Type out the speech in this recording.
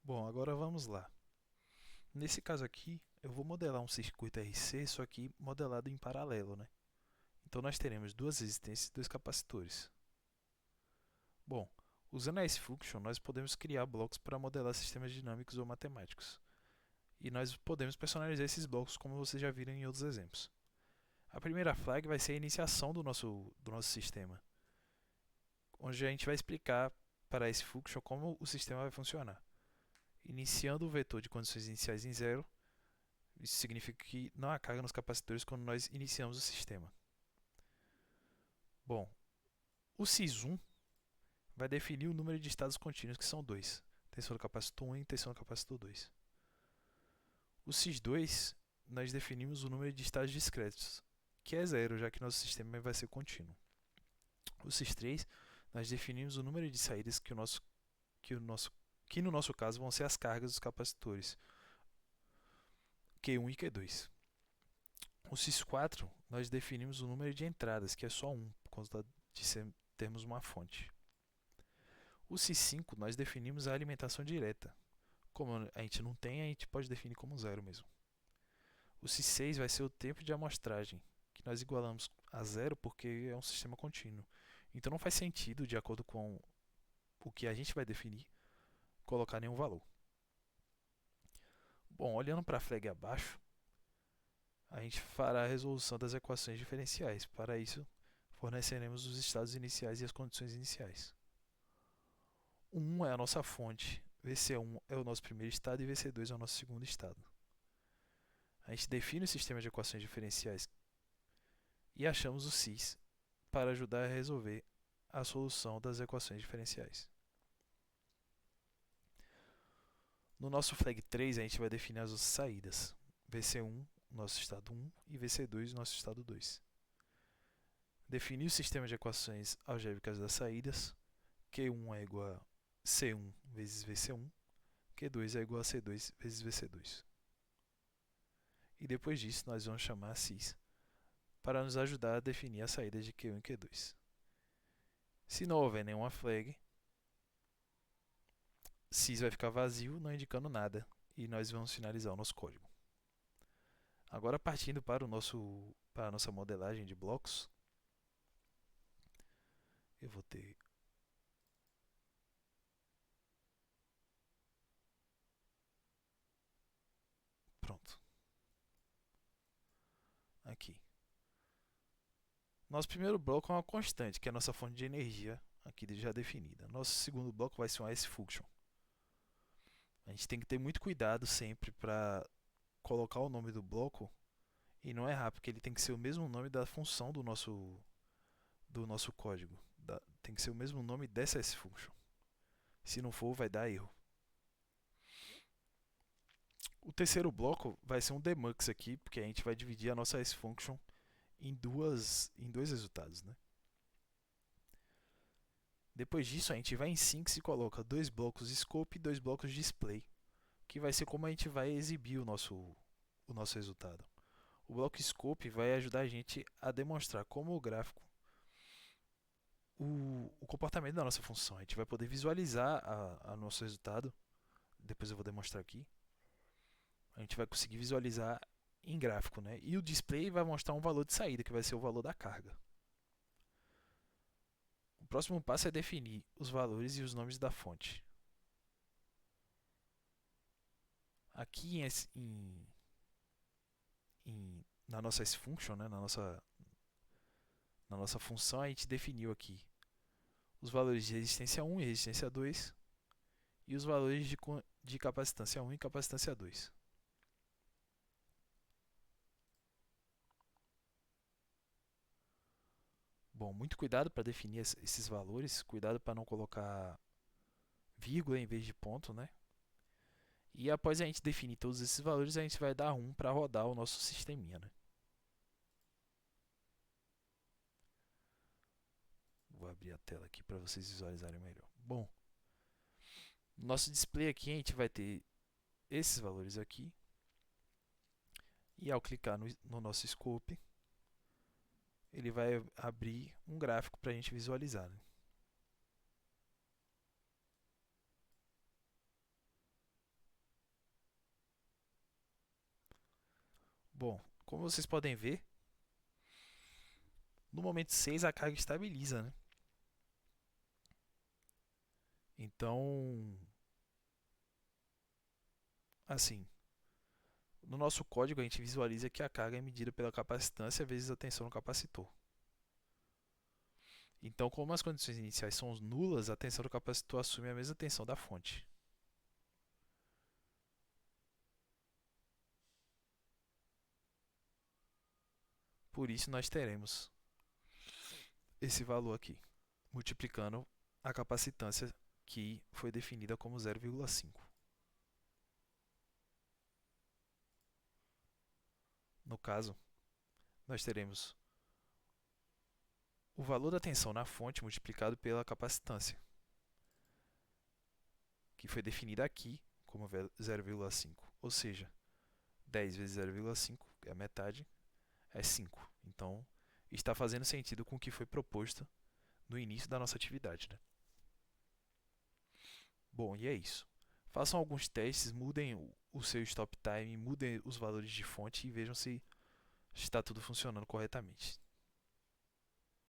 Bom, agora vamos lá. Nesse caso aqui, eu vou modelar um circuito RC, só que modelado em paralelo, né? Então nós teremos duas resistências e dois capacitores. Bom, usando a S-Function, nós podemos criar blocos para modelar sistemas dinâmicos ou matemáticos. E nós podemos personalizar esses blocos, como vocês já viram em outros exemplos. A primeira flag vai ser a iniciação do nosso sistema, onde a gente vai explicar para a S-Function como o sistema vai funcionar. Iniciando o vetor de condições iniciais em zero, isso significa que não há carga nos capacitores quando nós iniciamos o sistema. Bom, o SIS1 vai definir o número de estados contínuos, que são dois: tensor do capacitor 1 e tensor do capacitor 2. O SIS2, nós definimos o número de estados discretos, que é zero, já que nosso sistema vai ser contínuo. O SIS3, nós definimos o número de saídas que no nosso caso vão ser as cargas dos capacitores, Q1 e Q2. O SIS4, nós definimos o número de entradas, que é só 1, por conta de termos uma fonte. O SIS5, nós definimos a alimentação direta. Como a gente não tem, a gente pode definir como zero mesmo. O SIS6 vai ser o tempo de amostragem, que nós igualamos a zero porque é um sistema contínuo. Então não faz sentido, de acordo com o que a gente vai definir, colocar nenhum valor. Bom, olhando para a flag abaixo, a gente fará a resolução das equações diferenciais. Para isso, forneceremos os estados iniciais e as condições iniciais. O 1 é a nossa fonte, VC1 é o nosso primeiro estado e VC2 é o nosso segundo estado. A gente define o sistema de equações diferenciais e achamos o SIS para ajudar a resolver a solução das equações diferenciais. No nosso flag 3, a gente vai definir as nossas saídas: VC1, nosso estado 1, e VC2, nosso estado 2. Definir o sistema de equações algébricas das saídas: Q1 é igual a C1 vezes VC1, Q2 é igual a C2 vezes VC2. E depois disso, nós vamos chamar SIS para nos ajudar a definir as saídas de Q1 e Q2. Se não houver nenhuma flag, SIS vai ficar vazio, não indicando nada, e nós vamos finalizar o nosso código. Agora, partindo para a nossa modelagem de blocos, eu vou ter pronto aqui. Nosso primeiro bloco é uma constante, que é a nossa fonte de energia aqui já definida. Nosso segundo bloco vai ser uma S-function. A gente tem que ter muito cuidado sempre para colocar o nome do bloco e não errar, porque ele tem que ser o mesmo nome da função do nosso código. Tem que ser o mesmo nome dessa S-function. Se não for, vai dar erro. O terceiro bloco vai ser um demux aqui, porque a gente vai dividir a nossa S-function em dois resultados, né? Depois disso, a gente vai em syncs e coloca dois blocos scope e dois blocos display, que vai ser como a gente vai exibir o nosso resultado. O bloco scope vai ajudar a gente a demonstrar como o gráfico, o comportamento da nossa função. A gente vai poder visualizar a nosso resultado. Depois eu vou demonstrar aqui. A gente vai conseguir visualizar em gráfico, né? E o display vai mostrar um valor de saída, que vai ser o valor da carga. O próximo passo é definir os valores e os nomes da fonte. Aqui na nossa S-function, né? na nossa função, a gente definiu aqui os valores de resistência 1 e resistência 2 e os valores de capacitância 1 e capacitância 2. Bom, muito cuidado para definir esses valores, cuidado para não colocar vírgula em vez de ponto, né? E após a gente definir todos esses valores, a gente vai dar um para rodar o nosso sisteminha, né? Vou abrir a tela aqui para vocês visualizarem melhor. Bom, no nosso display aqui a gente vai ter esses valores aqui. E ao clicar no nosso scope, ele vai abrir um gráfico para a gente visualizar, né? Bom, como vocês podem ver, no momento 6 a carga estabiliza, né? Então, assim, no nosso código a gente visualiza que a carga é medida pela capacitância vezes a tensão no capacitor. Então, como as condições iniciais são nulas, a tensão do capacitor assume a mesma tensão da fonte. Por isso nós teremos esse valor aqui, multiplicando a capacitância que foi definida como 0,5. No caso, nós teremos o valor da tensão na fonte multiplicado pela capacitância, que foi definida aqui como 0,5. Ou seja, 10 vezes 0,5, que é a metade, é 5. Então, está fazendo sentido com o que foi proposto no início da nossa atividade, né? Bom, e é isso. Façam alguns testes, mudem o seu stop time, mudem os valores de fonte e vejam se está tudo funcionando corretamente.